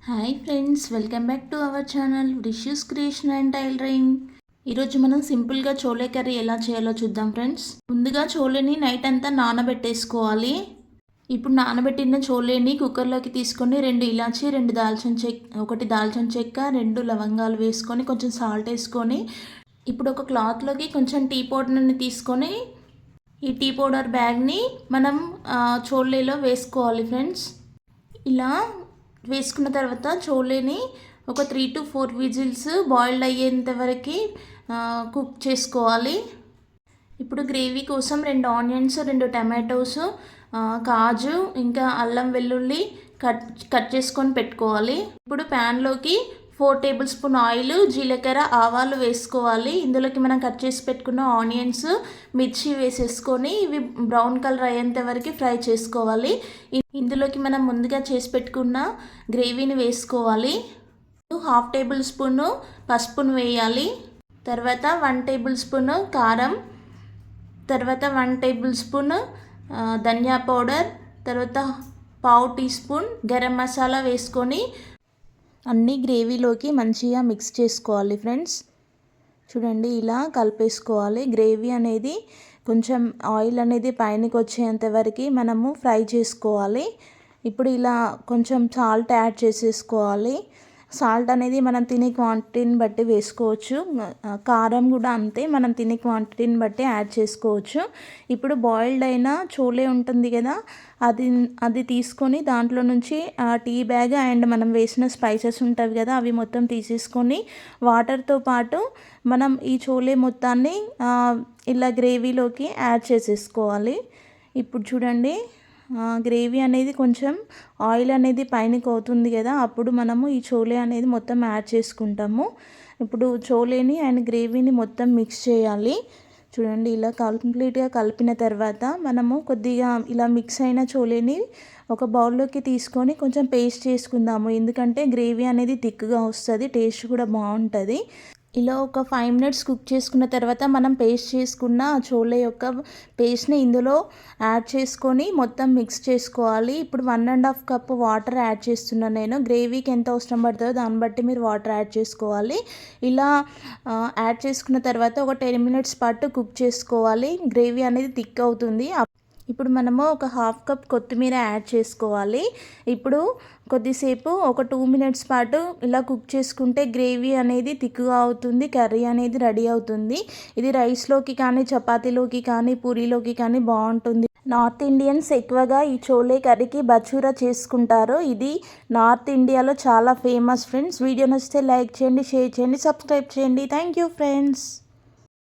Hi friends, welcome back to our channel Rishu's creation and tailoring. ఈరోజు మనం సింపుల్గా chole curry ఎలా చేయాలో చూద్దాం ఫ్రెండ్స్. ముందుగా చోలేని నైట్ అంతా నానబెట్టేసుకోవాలి. ఇప్పుడు నానబెట్టిన చోలేని కుక్కర్లోకి తీసుకొని 2 ఇలాచి, 2 దాల్చిన చెక్క, 1 దాల్చిన చెక్క, 2 లవంగాలు వేసుకొని కొంచెం సాల్ట్ వేసుకొని ఇప్పుడు ఒక క్లాత్లోకి కొంచెం టీ పౌడర్ని తీసుకొని ఈ టీ పౌడర్ బ్యాగ్ని మనం చోలేలో వేసుకోవాలి ఫ్రెండ్స్. ఇలా వేసుకున్న తర్వాత చోలేని ఒక 3 to 4 విజిల్స్ బాయిల్డ్ అయ్యేంత వరకు కుక్ చేసుకోవాలి. ఇప్పుడు గ్రేవీ కోసం 2 ఆనియన్స్, 2 టమాటోస్, కాజు, ఇంకా అల్లం వెల్లుల్లి కట్ చేసుకొని పెట్టుకోవాలి. ఇప్పుడు ప్యాన్లోకి 4 టేబుల్ స్పూన్ ఆయిల్, జీలకర్ర, ఆవాలు వేసుకోవాలి. ఇందులోకి మనం కట్ చేసి పెట్టుకున్న ఆనియన్స్, మిర్చి వేసేసుకొని ఇవి బ్రౌన్ కలర్ అయ్యేంత వరకు ఫ్రై చేసుకోవాలి. ఇందులోకి మనం ముందుగా చేసి పెట్టుకున్న గ్రేవీని వేసుకోవాలి. 1/2 టేబుల్ స్పూన్ పసుపును వేయాలి. తర్వాత 1 టేబుల్ స్పూన్ కారం, తర్వాత 1 టేబుల్ స్పూన్ ధనియా పౌడర్, తర్వాత 1/2 టీ స్పూన్ గరం మసాలా వేసుకొని అన్నీ గ్రేవీలోకి మంచిగా మిక్స్ చేసుకోవాలి ఫ్రెండ్స్. చూడండి, ఇలా కలిపేసుకోవాలి. గ్రేవీ అనేది కొంచెం ఆయిల్ అనేది పైనకి వచ్చేంత వరకు మనము ఫ్రై చేసుకోవాలి. ఇప్పుడు ఇలా కొంచెం సాల్ట్ యాడ్ చేసేసుకోవాలి. సాల్ట్ అనేది మనం తినే క్వాంటిటీని బట్టి వేసుకోవచ్చు. కారం కూడా అంతే, మనం తినే క్వాంటిటీని బట్టి యాడ్ చేసుకోవచ్చు. ఇప్పుడు బాయిల్డ్ అయిన చోలే ఉంటుంది కదా, అది తీసుకొని దాంట్లో నుంచి టీ బ్యాగ్ అండ్ మనం వేసిన స్పైసెస్ ఉంటాయి కదా, అవి మొత్తం తీసేసుకొని వాటర్తో పాటు మనం ఈ చోలే మొత్తాన్ని ఇలా గ్రేవీలోకి యాడ్ చేసేసుకోవాలి. ఇప్పుడు చూడండి, గ్రేవీ అనేది కొంచెం ఆయిల్ అనేది పైనకి అవుతుంది కదా, అప్పుడు మనము ఈ చోలే అనేది మొత్తం యాడ్ చేసుకుంటాము. ఇప్పుడు చోలేని అండ్ గ్రేవీని మొత్తం మిక్స్ చేయాలి. చూడండి, ఇలా కంప్లీట్గా కలిపిన తర్వాత మనము కొద్దిగా ఇలా మిక్స్ అయిన చోలేని ఒక బౌల్లోకి తీసుకొని కొంచెం పేస్ట్ చేసుకుందాము. ఎందుకంటే గ్రేవీ అనేది థిక్గా వస్తుంది, టేస్ట్ కూడా బాగుంటుంది. ఇలా ఒక 5 మినిట్స్ కుక్ చేసుకున్న తర్వాత మనం పేస్ట్ చేసుకున్న చోలే యొక్క పేస్ట్ని ఇందులో యాడ్ చేసుకొని మొత్తం మిక్స్ చేసుకోవాలి. ఇప్పుడు 1.5 కప్ వాటర్ యాడ్ చేస్తున్నాను నేను. గ్రేవీకి ఎంత అవసరం పడుతుందో దాన్ని బట్టి మీరు వాటర్ యాడ్ చేసుకోవాలి. ఇలా యాడ్ చేసుకున్న తర్వాత ఒక 10 మినిట్స్ పాటు కుక్ చేసుకోవాలి. గ్రేవీ అనేది థిక్ అవుతుంది. ఇప్పుడు మనము ఒక 1/2 కప్ కొత్తిమీర యాడ్ చేసుకోవాలి. ఇప్పుడు కొద్దిసేపు ఒక 2 మినిట్స్ పాటు ఇలా కుక్ చేసుకుంటే గ్రేవీ అనేది థిక్గా అవుతుంది, కర్రీ అనేది రెడీ అవుతుంది. ఇది రైస్లోకి కానీ, చపాతీలోకి కానీ, పూరీలోకి కానీ బాగుంటుంది. నార్త్ ఇండియన్స్ ఎక్కువగా ఈ చోలే కర్రీకి బచూరా చేసుకుంటారు. ఇది నార్త్ ఇండియాలో చాలా ఫేమస్ ఫ్రెండ్స్. వీడియో నచ్చితే లైక్ చేయండి, షేర్ చేయండి, సబ్స్క్రైబ్ చేయండి. Thank you friends.